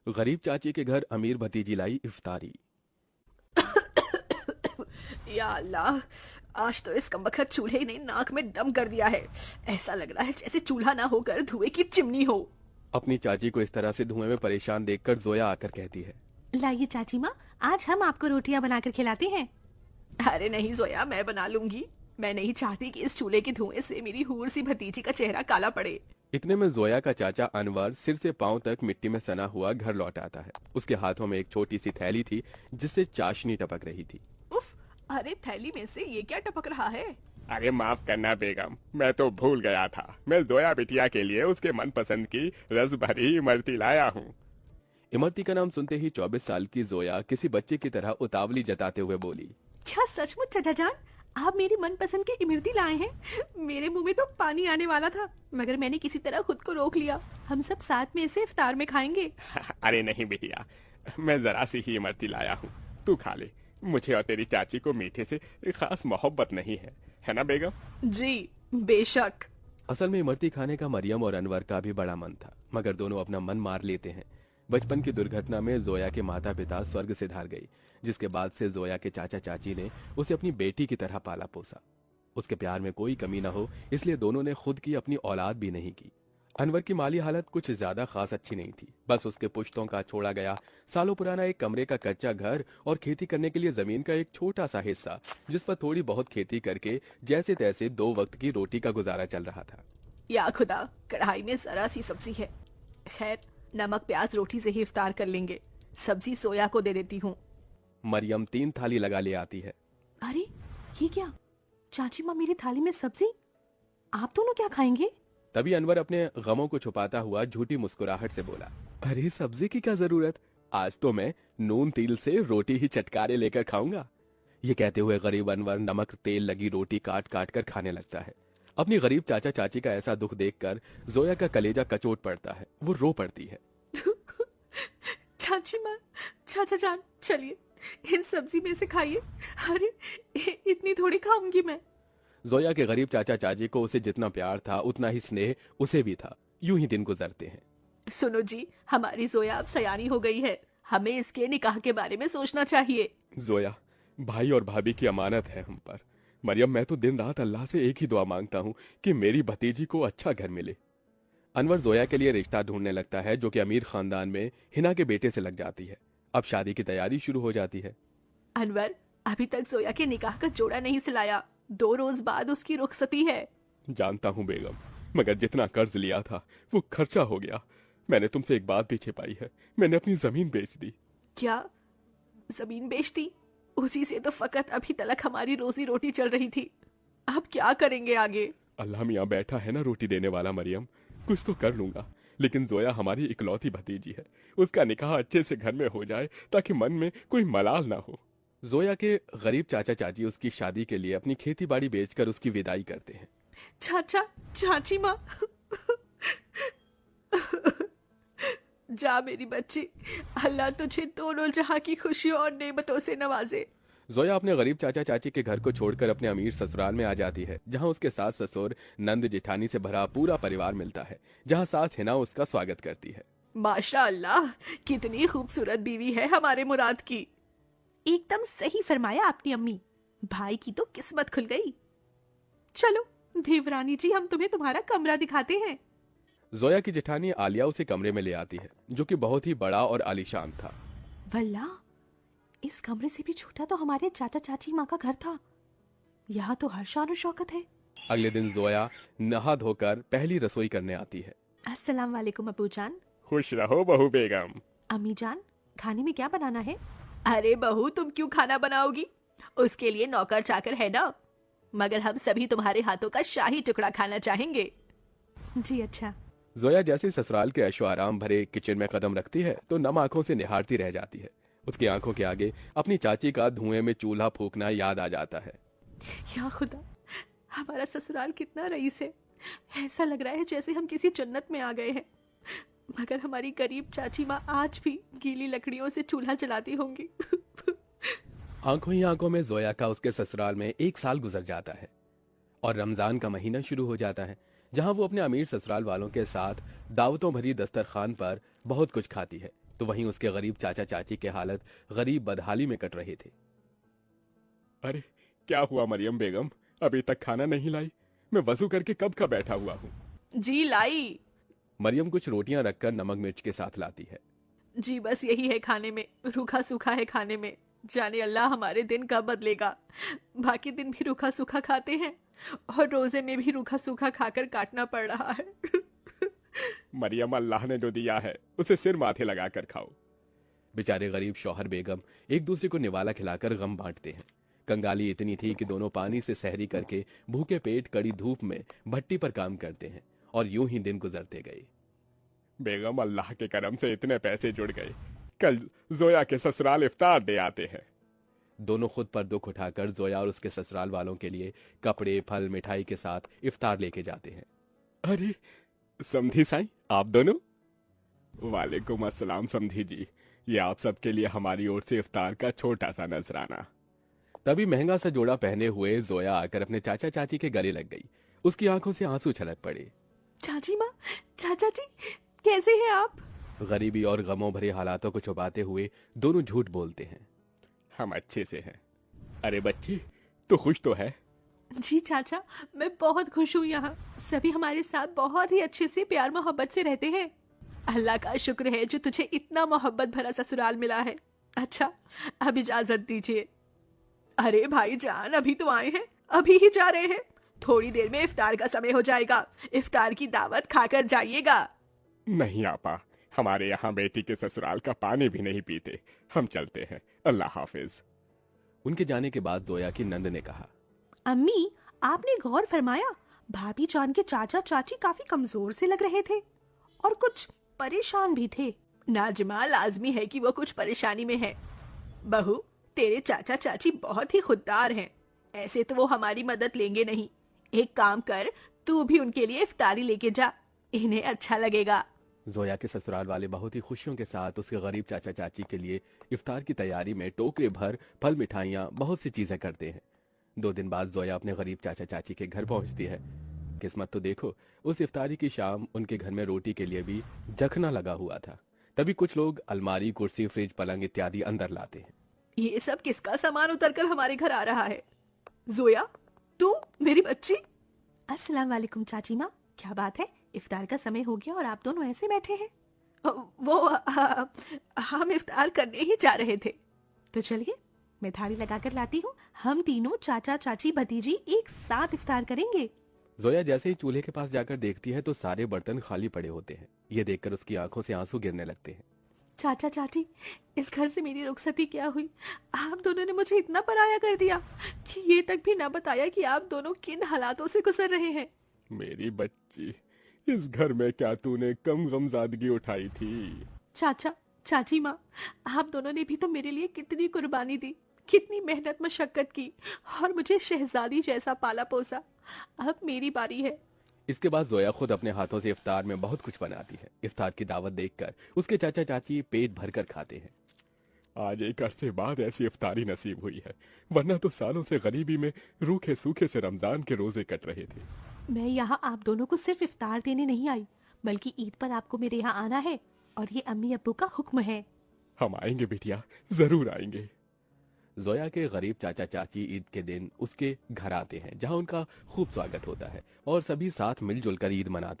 गरीब चाची के घर अमीर भतीजी लाई इफ्तारी। या अल्लाह, आज तो इस कमबख्त चूल्हे ने नाक में दम कर दिया है। ऐसा लग रहा है जैसे चूल्हा ना होकर धुएं की चिमनी हो। अपनी चाची को इस तरह से धुएं में परेशान देखकर जोया आकर कहती है, लाइए चाची माँ, आज हम आपको रोटियां बनाकर खिलाते हैं। अरे नहीं जोया, मैं बना लूंगी। मैं नहीं चाहती कि इस चूल्हे के धुएं से मेरी हूर सी भतीजी का चेहरा काला पड़े। इतने में जोया का चाचा अनवर सिर से पांव तक मिट्टी में सना हुआ घर लौट आता है। उसके हाथों में एक छोटी सी थैली थी जिससे चाशनी टपक रही थी। उफ, अरे थैली में से ये क्या टपक रहा है? अरे माफ करना बेगम, मैं तो भूल गया था। मैं जोया बिटिया के लिए उसके मनपसंद की रस भरी इमरती लाया हूँ। इमरती का नाम सुनते ही 24 साल की जोया किसी बच्चे की तरह उतावली जताते हुए बोली, क्या सचमुच चाचा जान, आप मेरी मनपसंद की इमरती लाए हैं? मेरे मुंह में तो पानी आने वाला था, मगर मैंने किसी तरह खुद को रोक लिया। हम सब साथ में इसे इफ्तार में खाएंगे। अरे नहीं बिटिया, मैं जरा सी ही इमरती लाया हूँ, तू खा ले। मुझे और तेरी चाची को मीठे से खास मोहब्बत नहीं है ना बेगम? जी बेशक। असल में इमरती खाने का मरियम और अनवर का भी बड़ा मन था, मगर दोनों अपना मन मार लेते हैं। बचपन की दुर्घटना में जोया के माता पिता स्वर्ग से धार गई, जिसके बाद से जोया के चाचा चाची ने उसे अपनी बेटी की तरह पाला पोसा। उसके प्यार में कोई कमी न हो, इसलिए दोनों ने खुद की अपनी औलाद भी नहीं की। अनवर की माली हालत कुछ ज्यादा खास अच्छी नहीं थी। बस उसके पुश्तों का छोड़ा गया सालों पुराना एक कमरे का कच्चा घर और खेती करने के लिए जमीन का एक छोटा सा हिस्सा, जिस पर थोड़ी बहुत खेती करके जैसे तैसे 2 वक्त की रोटी का गुजारा चल रहा था। या खुदा, कढ़ाई में जरा सी सब्जी है। खैर, नमक प्याज रोटी से ही इफ्तार कर लेंगे। सब्जी सोया को दे देती हूँ। मरियम 3 थाली लगा ले आती है। अरे ये क्या, चाची माँ मेरी थाली में सब्जी, आप दोनों क्या खाएंगे? तभी अनवर अपने गमों को छुपाता हुआ झूठी मुस्कुराहट से बोला, अरे सब्जी की क्या जरूरत, आज तो मैं नून तिल से रोटी ही चटकारे लेकर खाऊंगा। ये कहते हुए गरीब अनवर नमक तेल लगी रोटी काट काट कर खाने लगता है। अपनी गरीब चाचा चाची का ऐसा दुख देखकर जोया का कलेजा कचोट पड़ता है। वो रो पड़ती है। चाची माँ, चाचा जान, चलिए इन सब्जी में से खाइए। अरे इतनी थोड़ी खाऊंगी मैं। जोया के गरीब चाचा चाची को उसे जितना प्यार था उतना ही स्नेह उसे भी था। यूं ही दिन गुजरते हैं। सुनो जी, हमारी जोया अब सयानी हो गई है। हमें इसके निकाह के बारे में सोचना चाहिए। जोया, भाई और भाभी की अमानत है हम पर। मरियम, मैं तो दिन रात अल्लाह से एक ही दुआ मांगता हूँ कि मेरी भतीजी को अच्छा घर मिले। अनवर जोया के लिए रिश्ता ढूंढने लगता है, जो कि अमीर खानदान में हिना के बेटे से लग जाती है। अब शादी की तैयारी शुरू हो जाती है। अनवर अभी तक जोया के निकाह का जोड़ा नहीं सिलाया। 2 रोज बाद उसकी रुखसती है। जानता हूँ बेगम, मगर जितना कर्ज लिया था वो खर्चा हो गया। मैंने तुमसे एक बात भी छिपाई है, मैंने अपनी जमीन बेच दी। क्या जमीन बेच दी? उसी से तो फकत अभी तलक हमारी रोजी रोटी चल रही थी। अब क्या करेंगे आगे? अल्लाह मियाँ बैठा है ना रोटी देने वाला। मरियम, कुछ तो कर लूंगा, लेकिन जोया हमारी इकलौती भतीजी है। उसका निकाह अच्छे से घर में हो जाए ताकि मन में कोई मलाल ना हो। जोया के गरीब चाचा चाची उसकी शादी के लिए अपनी खेती बाड़ी बेचकर उसकी विदाई करते हैं। चाचा चाची माँ, जा मेरी बच्ची, अल्लाह तुझे दोनों जहां की खुशियों और नेमतों से नवाजे। जोया अपने गरीब चाचा चाची के घर को छोड़कर अपने अमीर ससुराल में आ जाती है, जहां उसके सास ससुर नंद जेठानी से भरा पूरा परिवार मिलता है, जहां सास हिना उसका स्वागत करती है। माशा अल्लाह, कितनी खूबसूरत बीवी है हमारे मुराद की। एकदम सही फरमाया आपकी अम्मी, भाई की तो किस्मत खुल गई। चलो देवरानी जी, हम तुम्हें तुम्हारा कमरा दिखाते हैं। जोया की जेठानी आलिया उसे कमरे में ले आती है, जो कि बहुत ही बड़ा और आलीशान था। वल्ला, इस कमरे से भी छोटा तो हमारे चाचा चाची माँ का घर था। यहाँ तो हर शान और शौकत है। अगले दिन जोया नहा धोकर पहली रसोई करने आती है। अस्सलाम वालेकुम अबू जान। खुश रहो बहू बेगम। अम्मी जान, खाने में क्या बनाना है? अरे बहू, तुम क्यों खाना बनाओगी? उसके लिए नौकर चाकर है ना। मगर हम सभी तुम्हारे हाथों का शाही टुकड़ा खाना चाहेंगे। जी अच्छा। जोया जैसे ससुराल के ऐशो आराम भरे किचन में कदम रखती है तो नम आंखों से निहारती रह जाती है। उसकी आंखों के आगे अपनी चाची का धुएं में चूल्हा फूंकना याद आ जाता है। या खुदा, हमारा ससुराल कितना रईस है। ऐसा लग रहा है जैसे हम किसी जन्नत में आ गए हैं। मगर हमारी गरीब चाची माँ आज भी गीली लकड़ियों से चूल्हा जलाती होंगी। आंखों ही आंखों में जोया का उसके ससुराल में 1 साल गुजर जाता है और रमजान का महीना शुरू हो जाता है, जहां वो अपने अमीर ससुराल वालों के साथ दावतों भरी दस्तरखान पर बहुत कुछ खाती है। तो वहीं उसके गरीब चाचा चाची के हालत गरीब बदहाली में कट रहे थे। अरे क्या हुआ मरियम बेगम, अभी तक खाना नहीं लाई? मैं वजू करके कब का बैठा हुआ हूँ। जी लाई। मरियम कुछ रोटियां रखकर नमक मिर्च के साथ लाती है। जी बस यही है खाने में, रूखा सूखा है खाने में। जाने अल्लाह हमारे दिन कब बदलेगा। बाकी दिन भी रूखा सूखा खाते हैं और रोजे में भी रूखा सूखा खाकर काटना पड़ रहा है। मरियम, अल्लाह ने जो दिया है उसे सिर माथे लगा कर खाओ। बेचारे गरीब शौहर बेगम एक दूसरे को निवाला खिलाकर गम बांटते हैं। कंगाली इतनी थी कि दोनों पानी से सहरी करके भूखे पेट कड़ी धूप में भट्टी पर काम करते हैं और यूं ही दिन गुजरते गए। बेगम, अल्लाह के करम से इतने पैसे जुड़ गए, कल जोया के ससुराल इफ्तार दे आते हैं। दोनों खुद पर दुख उठाकर जोया और उसके ससुराल वालों के लिए कपड़े फल मिठाई के साथ इफ्तार लेके जाते हैं। अरे समधी साईं, आप दोनों? वालेकुम अस्सलाम समधी जी, ये आप सबके लिए हमारी ओर से इफ्तार का छोटा सा नजराना। तभी महंगा सा जोड़ा पहने हुए जोया आकर अपने चाचा चाची के गले लग गई। उसकी आंखों से आंसू छलक पड़े। चाची माँ, चाचा जी, कैसे हैं आप? गरीबी और गमों भरे हालातों को छुपाते हुए दोनों झूठ बोलते हैं। हम अच्छे से हैं। अरे बच्ची, तो खुश तो है? जी चाचा, मैं बहुत खुश हूँ। यहाँ सभी हमारे साथ बहुत ही अच्छे से प्यार मोहब्बत से रहते हैं। अल्लाह का शुक्र है जो तुझे इतना मोहब्बत भरा ससुराल मिला है। अच्छा, अब इजाजत दीजिए। अरे भाई जान, अभी तो आए हैं, अभी ही जा रहे हैं। थोड़ी देर में इफ्तार का समय हो जाएगा। इफ्तार की दावत खाकर जाइएगा। नहीं आपा, हमारे यहाँ बेटी के ससुराल का पानी भी नहीं पीते। हम चलते हैं, अल्लाह हाफिज। उनके जाने के बाद जोया की नंद ने कहा, अम्मी, आपने गौर फरमाया भाभी जान के चाचा चाची काफी कमजोर से लग रहे थे और कुछ परेशान भी थे। नाजमा, लाजमी है कि वो कुछ परेशानी में है। बहू, तेरे चाचा चाची बहुत ही खुददार हैं। ऐसे तो वो हमारी मदद लेंगे नहीं। एक काम कर, तू भी उनके लिए इफ्तारी लेके जा, इन्हें अच्छा लगेगा। जोया के ससुराल वाले बहुत ही खुशियों के साथ उसके गरीब चाचा चाची के लिए इफ्तार की तैयारी में टोकरे भर फल मिठाइयाँ बहुत सी चीजें करते हैं। 2 दिन बाद जोया अपने गरीब चाचा चाची के घर पहुंचती है। किस्मत तो देखो, उस इफ्तारी की शाम उनके घर में रोटी के लिए भी जखना लगा हुआ था। तभी कुछ लोग अलमारी, कुर्सी, फ्रिज, पलंग इत्यादि अंदर लाते हैं। ये सब किसका सामान उतर कर हमारे घर आ रहा है? जोया, तू मेरी बच्ची। अस्सलाम वालेकुम चाची माँ, क्या बात है? इफ्तार का समय हो गया और आप दोनों ऐसे बैठे हैं? हम इफ्तार करने ही जा रहे थे। तो चलिए, मैं थाली लगाकर लाती हूँ। हम तीनों चाचा चाची भतीजी एक साथ इफ्तार करेंगे। जोया जैसे ही चूल्हे के पास जाकर देखती है तो सारे बर्तन खाली पड़े होते हैं। ये देखकर उसकी आंखों से आंसू गिरने लगते हैं। चाचा चाची, इस घर से मेरी रुखसती क्या हुई? आप दोनों ने मुझे इतना पराया कर दिया कि ये तक भी ना बताया कि आप दोनों किन हालातों से गुजर रहे हैं। मेरी बच्ची, इस घर में क्या तूने कम गमजादगी उठाई थी? चाचा चाची माँ, आप दोनों ने भी तो मेरे लिए कितनी कुर्बानी दी, कितनी मेहनत मशक्कत की और मुझे शहजादी जैसा पाला पोसा। अब मेरी बारी है। इसके बाद जोया खुद अपने हाथों से इफ्तार में बहुत कुछ बनाती है। इफ्तार की दावत देखकर उसके चाचा चाची पेट भरकर खाते हैं। आज एक अरसे बाद ऐसी इफ्तारी नसीब हुई है, वरना तो सालों से गरीबी में रूखे सूखे से रमजान के रोजे कट रहे थे। मैं यहाँ आप दोनों को सिर्फ इफ्तार देने नहीं आई, बल्कि ईद पर आपको मेरे यहाँ आना है और ये अम्मी अब्बू का हुक्म है। हम आएंगे बिटिया, जरूर आएंगे। जोया के गरीब चाचा चाची ईद के दिन उसके घर आते हैं, जहां उनका खूब स्वागत होता है और सभी साथ मिलजुल कर ईद मनाते हैं।